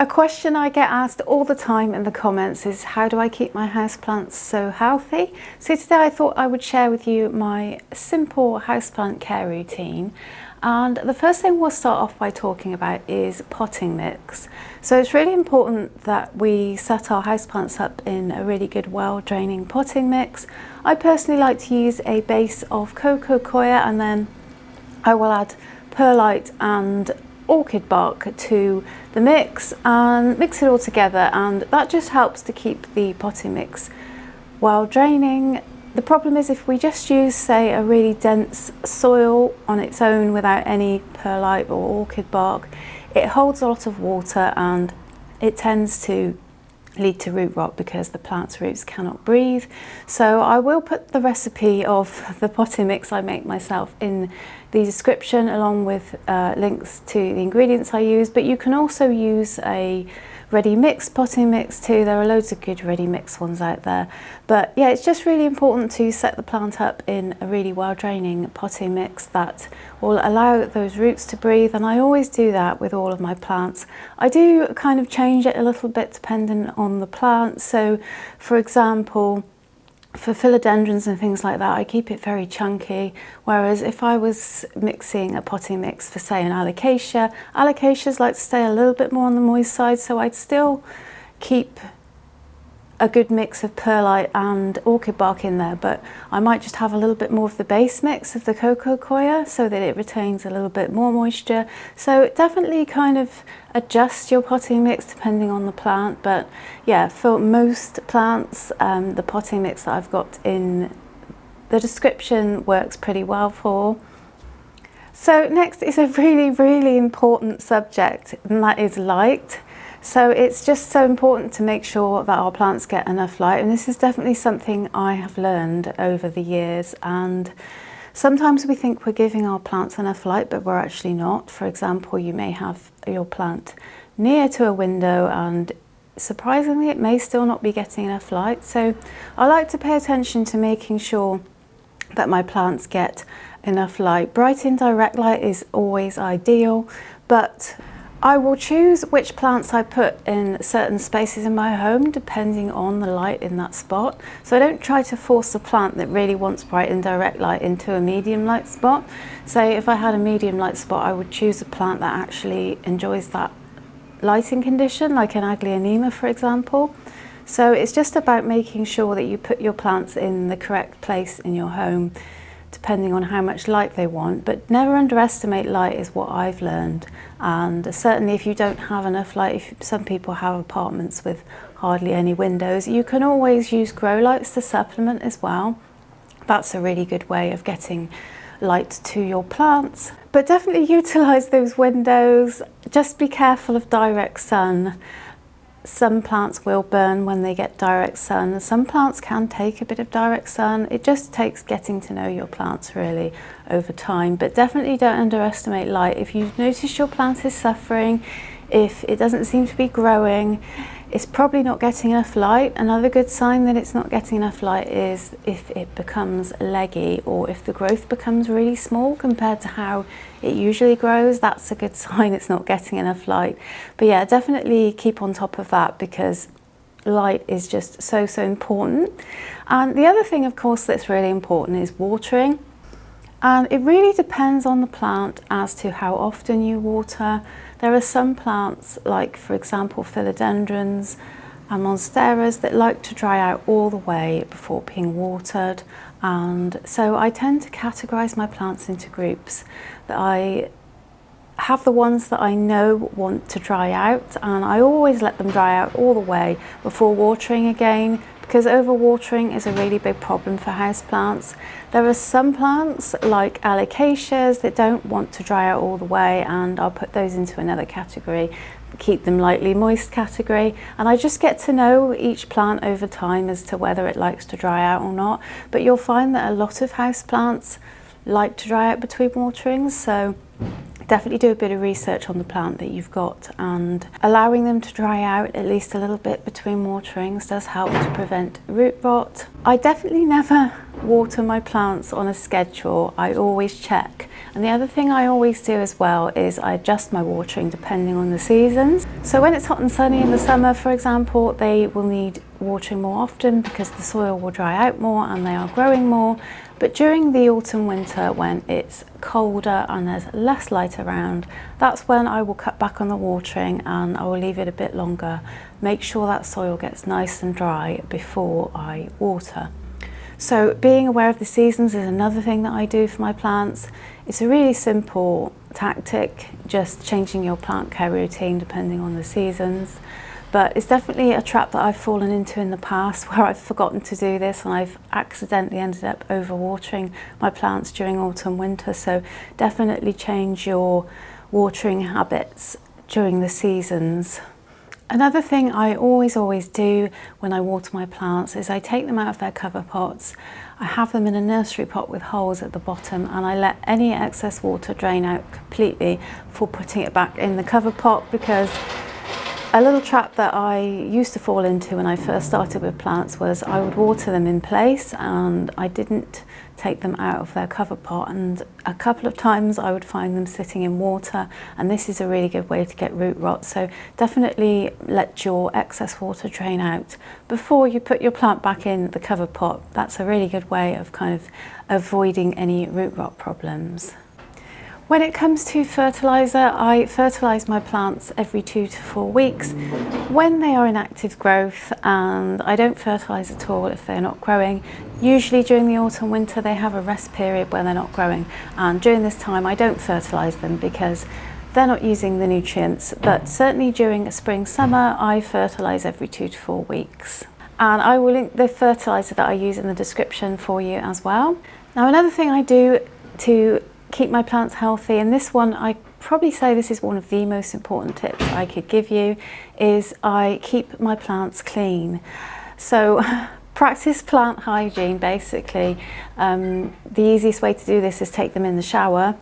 A question I get asked all the time in the comments is how do I keep my houseplants so healthy? So today I thought I would share with you my simple houseplant care routine. And the first thing we'll start off by talking about is potting mix. So it's really important that we set our houseplants up in a really good, well-draining potting mix. I personally like to use a base of Coco Coir, and then I will add Perlite and Orchid bark to the mix and mix it all together, and that just helps to keep the potting mix well draining. The problem is if we just use, say, a really dense soil on its own without any perlite or orchid bark, it holds a lot of water and it tends to lead to root rot because the plant's roots cannot breathe. So I will put the recipe of the potting mix I make myself in the description, along with links to the ingredients I use, but you can also use a ready mix potting mix too. There are loads of good ready mix ones out there, but yeah, it's just really important to set the plant up in a really well draining potting mix that will allow those roots to breathe, and I always do that with all of my plants. I do kind of change it a little bit depending on the plant. So for example, for philodendrons and things like that, I keep it very chunky, whereas if I was mixing a potting mix for, say, an alocasia, alocasias like to stay a little bit more on the moist side, so I'd still keep a good mix of perlite and orchid bark in there, but I might just have a little bit more of the base mix of the Coco Coir so that it retains a little bit more moisture. So definitely kind of adjust your potting mix depending on the plant, but yeah, for most plants, the potting mix that I've got in the description works pretty well for. So next is a really important subject, and that is light. So it's just so important to make sure that our plants get enough light, and this is definitely something I have learned over the years. And sometimes we think we're giving our plants enough light, but we're actually not. For example, you may have your plant near to a window and surprisingly it may still not be getting enough light. So I like to pay attention to making sure that my plants get enough light. Bright indirect light is always ideal, but I will choose which plants I put in certain spaces in my home depending on the light in that spot. So I don't try to force a plant that really wants bright indirect light into a medium light spot. Say if I had a medium light spot, I would choose a plant that actually enjoys that lighting condition, like an aglaonema, for example. So it's just about making sure that you put your plants in the correct place in your home depending on how much light they want, but never underestimate light is what I've learned. And certainly if you don't have enough light, if some people have apartments with hardly any windows, you can always use grow lights to supplement as well. That's a really good way of getting light to your plants. But definitely utilize those windows. Just be careful of direct sun. Some plants will burn when they get direct sun. Some plants can take a bit of direct sun. It just takes getting to know your plants really over time, but definitely don't underestimate light. If you notice your plant is suffering, if it doesn't seem to be growing, it's probably not getting enough light. Another good sign that it's not getting enough light is if it becomes leggy, or if the growth becomes really small compared to how it usually grows. That's a good sign it's not getting enough light. But yeah, definitely keep on top of that because light is just so important. And the other thing, of course, that's really important is watering. And it really depends on the plant as to how often you water. There are some plants, like for example philodendrons and monsteras, that like to dry out all the way before being watered. And so I tend to categorize my plants into groups. That I have the ones that I know want to dry out, and I always let them dry out all the way before watering again, because overwatering is a really big problem for houseplants. There are some plants like alocasias that don't want to dry out all the way, and I'll put those into another category, keep them lightly moist category. And I just get to know each plant over time as to whether it likes to dry out or not. But you'll find that a lot of houseplants like to dry out between waterings, so definitely do a bit of research on the plant that you've got, and allowing them to dry out at least a little bit between waterings does help to prevent root rot. I definitely never water my plants on a schedule. I always check And the other thing I always do as well is I adjust my watering depending on the seasons. So when it's hot and sunny in the summer, for example, they will need watering more often because the soil will dry out more and they are growing more. But during the autumn winter, when it's colder and there's less light around, that's when I will cut back on the watering and I will leave it a bit longer. Make sure that soil gets nice and dry before I water. So being aware of the seasons is another thing that I do for my plants. It's a really simple tactic, just changing your plant care routine depending on the seasons. But it's definitely a trap that I've fallen into in the past where I've forgotten to do this and I've accidentally ended up overwatering my plants during autumn, winter. So definitely change your watering habits during the seasons. Another thing I always do when I water my plants is I take them out of their cover pots. I have them in a nursery pot with holes at the bottom and I let any excess water drain out completely before putting it back in the cover pot, because a little trap that I used to fall into when I first started with plants was I would water them in place and I didn't take them out of their cover pot, and a couple of times I would find them sitting in water, and this is a really good way to get root rot. So definitely let your excess water drain out before you put your plant back in the cover pot. That's a really good way of kind of avoiding any root rot problems. When it comes to fertiliser, I fertilise my plants every 2 to 4 weeks when they are in active growth, and I don't fertilise at all if they're not growing. Usually during the autumn winter they have a rest period where they're not growing, and during this time I don't fertilise them because they're not using the nutrients. But certainly during spring summer I fertilise every 2 to 4 weeks. And I will link the fertiliser that I use in the description for you as well. Now another thing I do to keep my plants healthy, and this one I probably say this is one of the most important tips I could give you, is I keep my plants clean. So practice plant hygiene basically. The easiest way to do this is take them in the shower.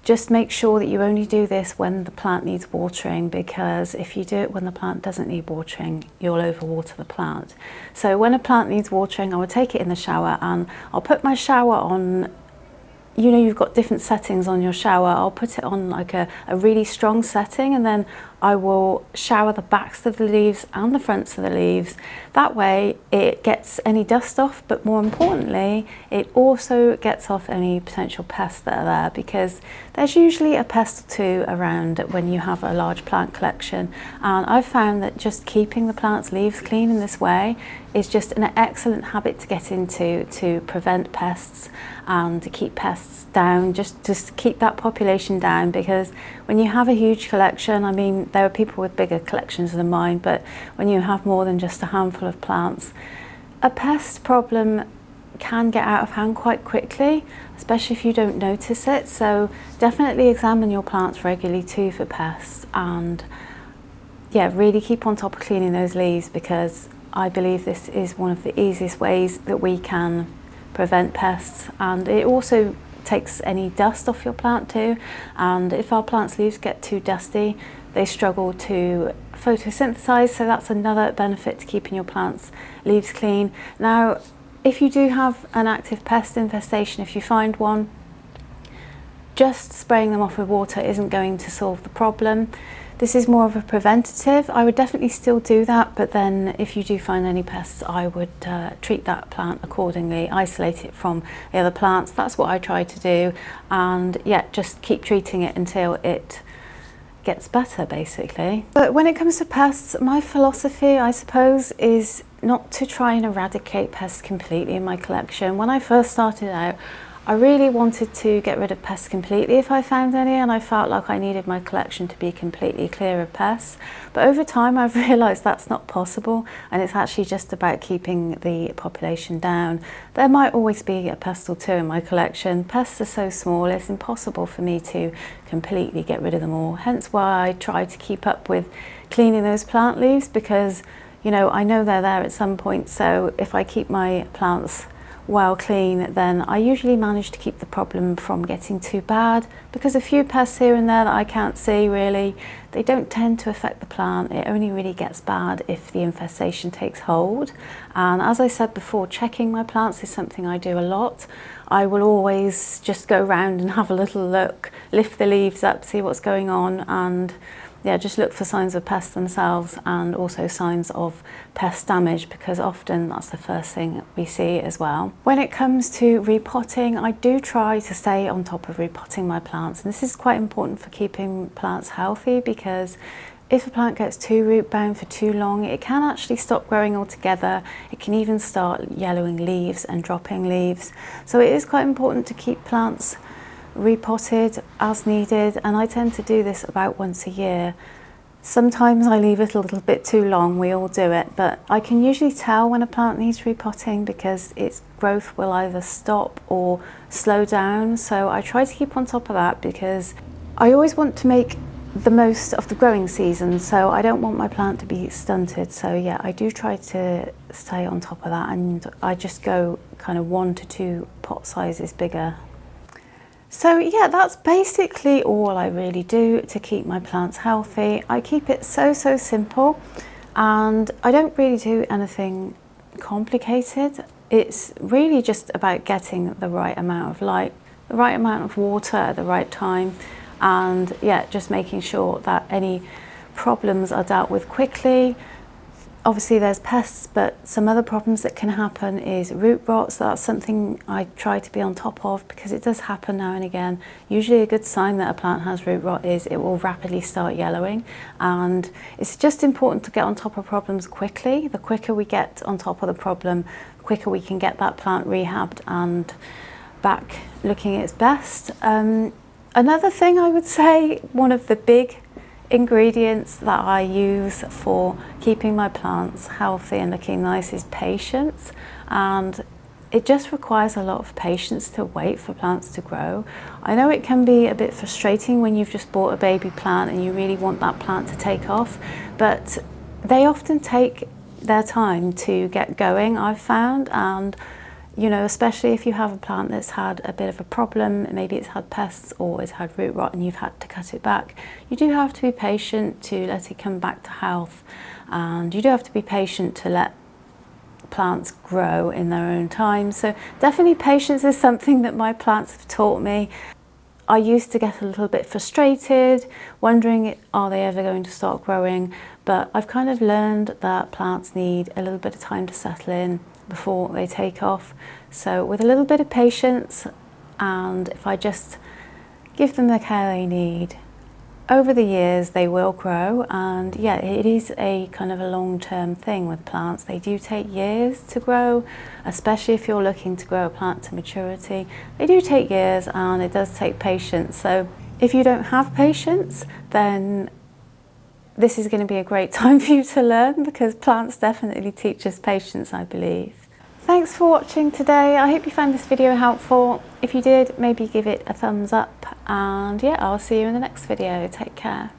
Just make sure that you only do this when the plant needs watering, because if you do it when the plant doesn't need watering, you'll overwater the plant. So when a plant needs watering, I will take it in the shower and I'll put my shower on. You know, you've got different settings on your shower. I'll put it on like a really strong setting, and then I will shower the backs of the leaves and the fronts of the leaves. That way it gets any dust off, but more importantly, it also gets off any potential pests that are there, because there's usually a pest or two around when you have a large plant collection. And I've found that just keeping the plant's leaves clean in this way is just an excellent habit to get into to prevent pests and to keep pests down, just keep that population down. Because when you have a huge collection, I mean, there are people with bigger collections than mine, but when you have more than just a handful of plants, a pest problem can get out of hand quite quickly, especially if you don't notice it. So definitely examine your plants regularly too for pests, and yeah, really keep on top of cleaning those leaves, because I believe this is one of the easiest ways that we can prevent pests, and it also takes any dust off your plant too. And if our plant's leaves get too dusty, they struggle to photosynthesize, so that's another benefit to keeping your plant's leaves clean. Now, if you do have an active pest infestation, if you find one, just spraying them off with water isn't going to solve the problem. This is more of a preventative. I would definitely still do that, but then if you do find any pests, I would treat that plant accordingly, isolate it from the other plants. That's what I try to do, and yeah, just keep treating it until it gets better basically. But when it comes to pests, my philosophy, I suppose, is not to try and eradicate pests completely in my collection. When I first started out, I really wanted to get rid of pests completely if I found any, and I felt like I needed my collection to be completely clear of pests. But over time I've realised that's not possible, and it's actually just about keeping the population down. There might always be a pest or two in my collection. Pests are so small, it's impossible for me to completely get rid of them all. Hence why I try to keep up with cleaning those plant leaves, because you know, I know they're there at some point. So if I keep my plants well clean, then I usually manage to keep the problem from getting too bad, because a few pests here and there that I can't see really, they don't tend to affect the plant. It only really gets bad if the infestation takes hold. And as I said before, checking my plants is something I do a lot. I will always just go around and have a little look, lift the leaves up, see what's going on, and yeah, just look for signs of pests themselves and also signs of pest damage, because often that's the first thing we see as well. When it comes to repotting, I do try to stay on top of repotting my plants, and this is quite important for keeping plants healthy, because if a plant gets too root bound for too long, it can actually stop growing altogether. It can even start yellowing leaves and dropping leaves. So it is quite important to keep plants repotted as needed, and I tend to do this about once a year. Sometimes I leave it a little bit too long, we all do it, but I can usually tell when a plant needs repotting because its growth will either stop or slow down. So I try to keep on top of that, because I always want to make the most of the growing season, so I don't want my plant to be stunted. So yeah, I do try to stay on top of that, and I just go kind of 1 to 2 pot sizes bigger. So yeah, that's basically all I really do to keep my plants healthy. I keep it so simple, and I don't really do anything complicated. It's really just about getting the right amount of light, the right amount of water at the right time, and yeah, just making sure that any problems are dealt with quickly. Obviously there's pests, but some other problems that can happen is root rot. So that's something I try to be on top of, because it does happen now and again. Usually a good sign that a plant has root rot is it will rapidly start yellowing, and it's just important to get on top of problems quickly. The quicker we get on top of the problem, the quicker we can get that plant rehabbed and back looking its best. Another thing I would say, one of the big ingredients that I use for keeping my plants healthy and looking nice is patience, and it just requires a lot of patience to wait for plants to grow. I know it can be a bit frustrating when you've just bought a baby plant and you really want that plant to take off, but they often take their time to get going, I've found. And you know, especially if you have a plant that's had a bit of a problem, maybe it's had pests or it's had root rot and you've had to cut it back, you do have to be patient to let it come back to health, and you do have to be patient to let plants grow in their own time. So definitely patience is something that my plants have taught me. I used to get a little bit frustrated, wondering are they ever going to start growing, but I've kind of learned that plants need a little bit of time to settle in before they take off. So with a little bit of patience, and if I just give them the care they need, over the years they will grow. And yeah, it is a kind of a long-term thing with plants. They do take years to grow, especially if you're looking to grow a plant to maturity. They do take years, and it does take patience. So if you don't have patience, then this is going to be a great time for you to learn, because plants definitely teach us patience, I believe. Thanks for watching today. I hope you found this video helpful. If you did, maybe give it a thumbs up, and yeah, I'll see you in the next video. Take care.